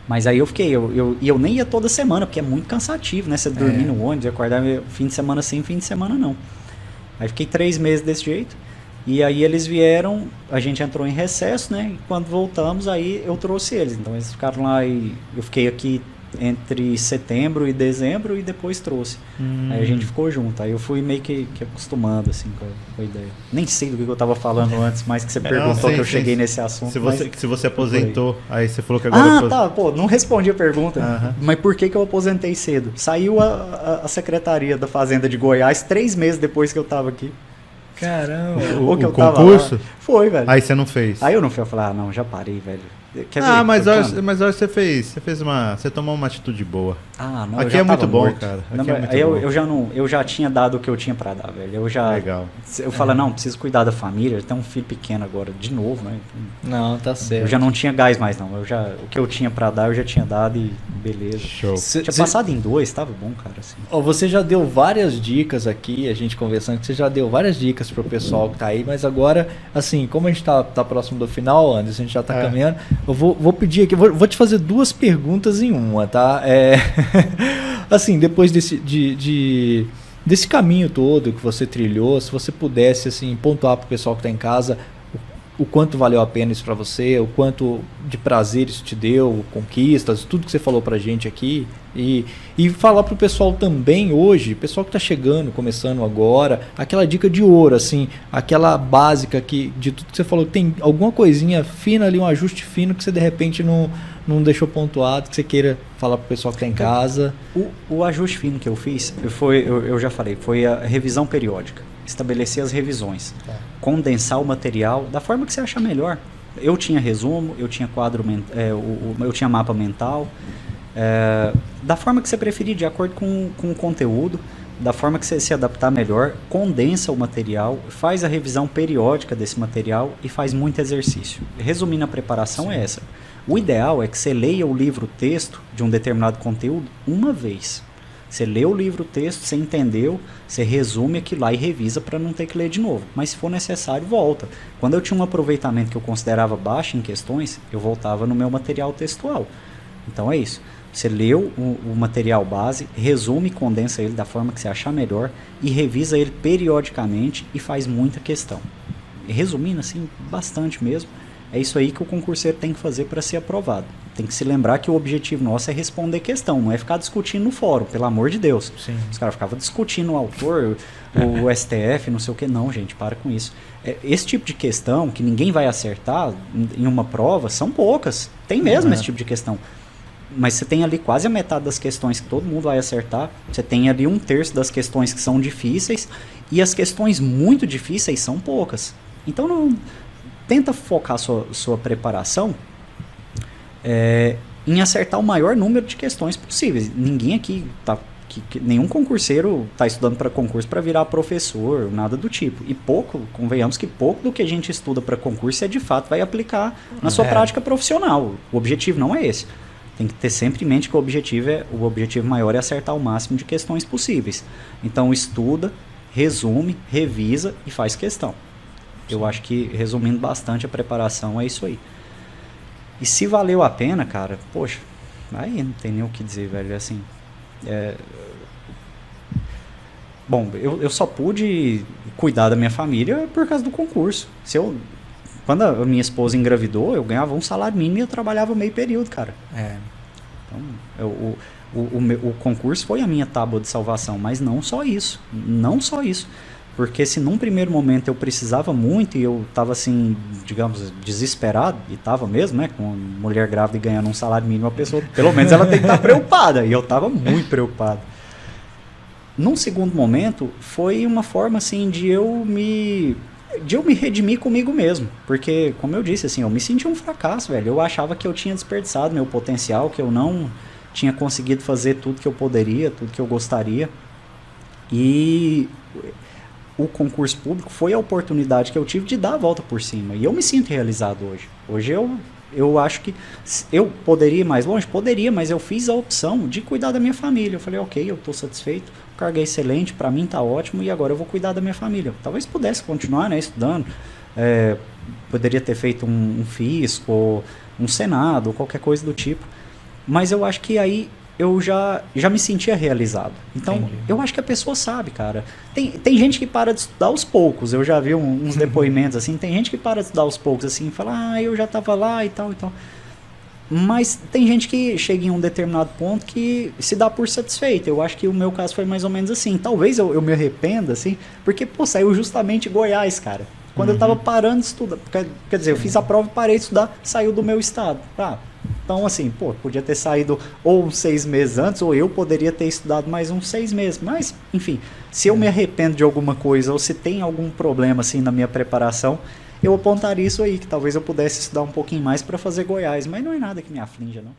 Mas aí eu fiquei, e eu nem ia toda semana, porque é muito cansativo, né? Você dormir no ônibus, acordar fim de semana sim, fim de semana não. Aí fiquei 3 meses desse jeito. E aí eles vieram, a gente entrou em recesso, né? E quando voltamos, aí eu trouxe eles. Então eles ficaram lá e eu fiquei aqui entre setembro e dezembro e depois trouxe. Aí a gente ficou junto. Aí eu fui meio que acostumando, assim, com a ideia. Nem sei do que eu tava falando antes, mas que você perguntou que eu cheguei nesse assunto. Se você aposentou, aí você falou que agora... tá, pô, não respondi a pergunta. Mas por que eu aposentei cedo? Saiu a Secretaria da Fazenda de Goiás 3 meses depois que eu tava aqui. Caramba. O concurso? Foi, velho. Aí você não fez. Aí eu não fui, eu falei, não, já parei, velho. Quer ver, mas olha, você fez você tomou uma atitude boa. Não, aqui é muito bom, cara. Eu já tinha dado o que eu tinha pra dar, velho. Legal. Eu falo, não, preciso cuidar da família, tem um filho pequeno agora, de novo, né? Não, tá certo. Eu já não tinha gás mais, não. O que eu tinha pra dar, eu já tinha dado e beleza. Show. Tinha passado em 2, tava bom, cara, assim. Você já deu várias dicas aqui, a gente conversando, que você já deu várias dicas pro pessoal que tá aí, mas agora, assim, como a gente tá próximo do final, Anderson, a gente já tá caminhando, eu vou pedir aqui, vou te fazer 2 perguntas em uma, tá? Assim, depois desse caminho todo que você trilhou, se você pudesse, assim, pontuar pro pessoal que tá em casa o quanto valeu a pena isso para você, o quanto de prazer isso te deu, conquistas, tudo que você falou pra gente aqui, e falar pro pessoal também hoje, pessoal que tá chegando, começando agora, aquela dica de ouro, assim, aquela básica de tudo que você falou, que tem alguma coisinha fina ali, um ajuste fino que você de repente não deixou pontuado, que você queira falar pro pessoal que tá em casa. O ajuste fino que eu fiz, eu já falei, foi a revisão periódica. Estabelecer as revisões, condensar o material da forma que você achar melhor. Eu tinha resumo, eu tinha quadro, eu tinha mapa mental, da forma que você preferir, de acordo com o conteúdo, da forma que você se adaptar melhor, condensa o material, faz a revisão periódica desse material e faz muito exercício. Resumindo, a preparação é essa. O ideal é que você leia o livro-texto de um determinado conteúdo uma vez. Você lê o livro-texto, você entendeu, você resume aquilo lá e revisa para não ter que ler de novo. Mas se for necessário, volta. Quando eu tinha um aproveitamento que eu considerava baixo em questões, eu voltava no meu material textual. Então é isso. Você leu o material base, resume e condensa ele da forma que você achar melhor e revisa ele periodicamente e faz muita questão. Resumindo assim, bastante mesmo, é isso aí que o concurseiro tem que fazer para ser aprovado. Tem que se lembrar que o objetivo nosso é responder questão, não é ficar discutindo no fórum, pelo amor de Deus. Sim. Os caras ficavam discutindo o autor, o STF, não sei o que. Não, gente, para com isso. Esse tipo de questão, que ninguém vai acertar em uma prova, são poucas. Tem mesmo esse tipo de questão. Mas você tem ali quase a metade das questões que todo mundo vai acertar. Você tem ali 1/3 das questões que são difíceis. E as questões muito difíceis são poucas. Então, tenta focar sua preparação em acertar o maior número de questões possíveis. Ninguém aqui nenhum concurseiro está estudando para concurso para virar professor, nada do tipo. E convenhamos que pouco do que a gente estuda para concurso de fato vai aplicar na sua prática profissional. O objetivo não é esse. Tem que ter sempre em mente que o objetivo maior é acertar o máximo de questões possíveis. Então estuda, resume, revisa e faz questão. Eu acho que, resumindo bastante a preparação, é isso aí. E se valeu a pena, cara, poxa, aí não tem nem o que dizer, velho, assim. Bom, eu só pude cuidar da minha família por causa do concurso. Quando a minha esposa engravidou, eu ganhava um salário mínimo e eu trabalhava meio período, cara. Então, o concurso foi a minha tábua de salvação, mas não só isso. Não só isso. Porque se num primeiro momento eu precisava muito e eu estava assim, digamos, desesperado, e estava mesmo, né? Com uma mulher grávida e ganhando um salário mínimo, a pessoa, pelo menos ela tem que estar preocupada. E eu estava muito preocupado. Num segundo momento, foi uma forma assim de eu me redimir comigo mesmo. Porque, como eu disse, assim, eu me senti um fracasso, velho. Eu achava que eu tinha desperdiçado meu potencial, que eu não tinha conseguido fazer tudo que eu poderia, tudo que eu gostaria. E o concurso público foi a oportunidade que eu tive de dar a volta por cima. E eu me sinto realizado hoje. Hoje eu acho que eu poderia ir mais longe? Poderia, mas eu fiz a opção de cuidar da minha família. Eu falei, ok, eu estou satisfeito, o cargo é excelente, para mim está ótimo e agora eu vou cuidar da minha família. Talvez pudesse continuar, né, estudando. Poderia ter feito um fisco, ou um senado, ou qualquer coisa do tipo. Mas eu acho que aí eu já me sentia realizado. Então, Entendi. eu acho que a pessoa sabe, cara. Tem gente que para de estudar aos poucos. Eu já vi uns depoimentos assim. Tem gente que para de estudar aos poucos assim e fala, eu já tava lá e tal e tal. Mas tem gente que chega em um determinado ponto que se dá por satisfeito. Eu acho que o meu caso foi mais ou menos assim. Talvez eu me arrependa, assim, porque, pô, saiu justamente Goiás, cara. Quando eu tava parando de estudar. Quer dizer, eu fiz a prova e parei de estudar, saiu do meu estado. Então, assim, pô, podia ter saído ou 6 meses antes, ou eu poderia ter estudado mais uns 6 meses. Mas, enfim, se eu me arrependo de alguma coisa, ou se tem algum problema, assim, na minha preparação, eu apontaria isso aí, que talvez eu pudesse estudar um pouquinho mais para fazer Goiás. Mas não é nada que me aflinja, não.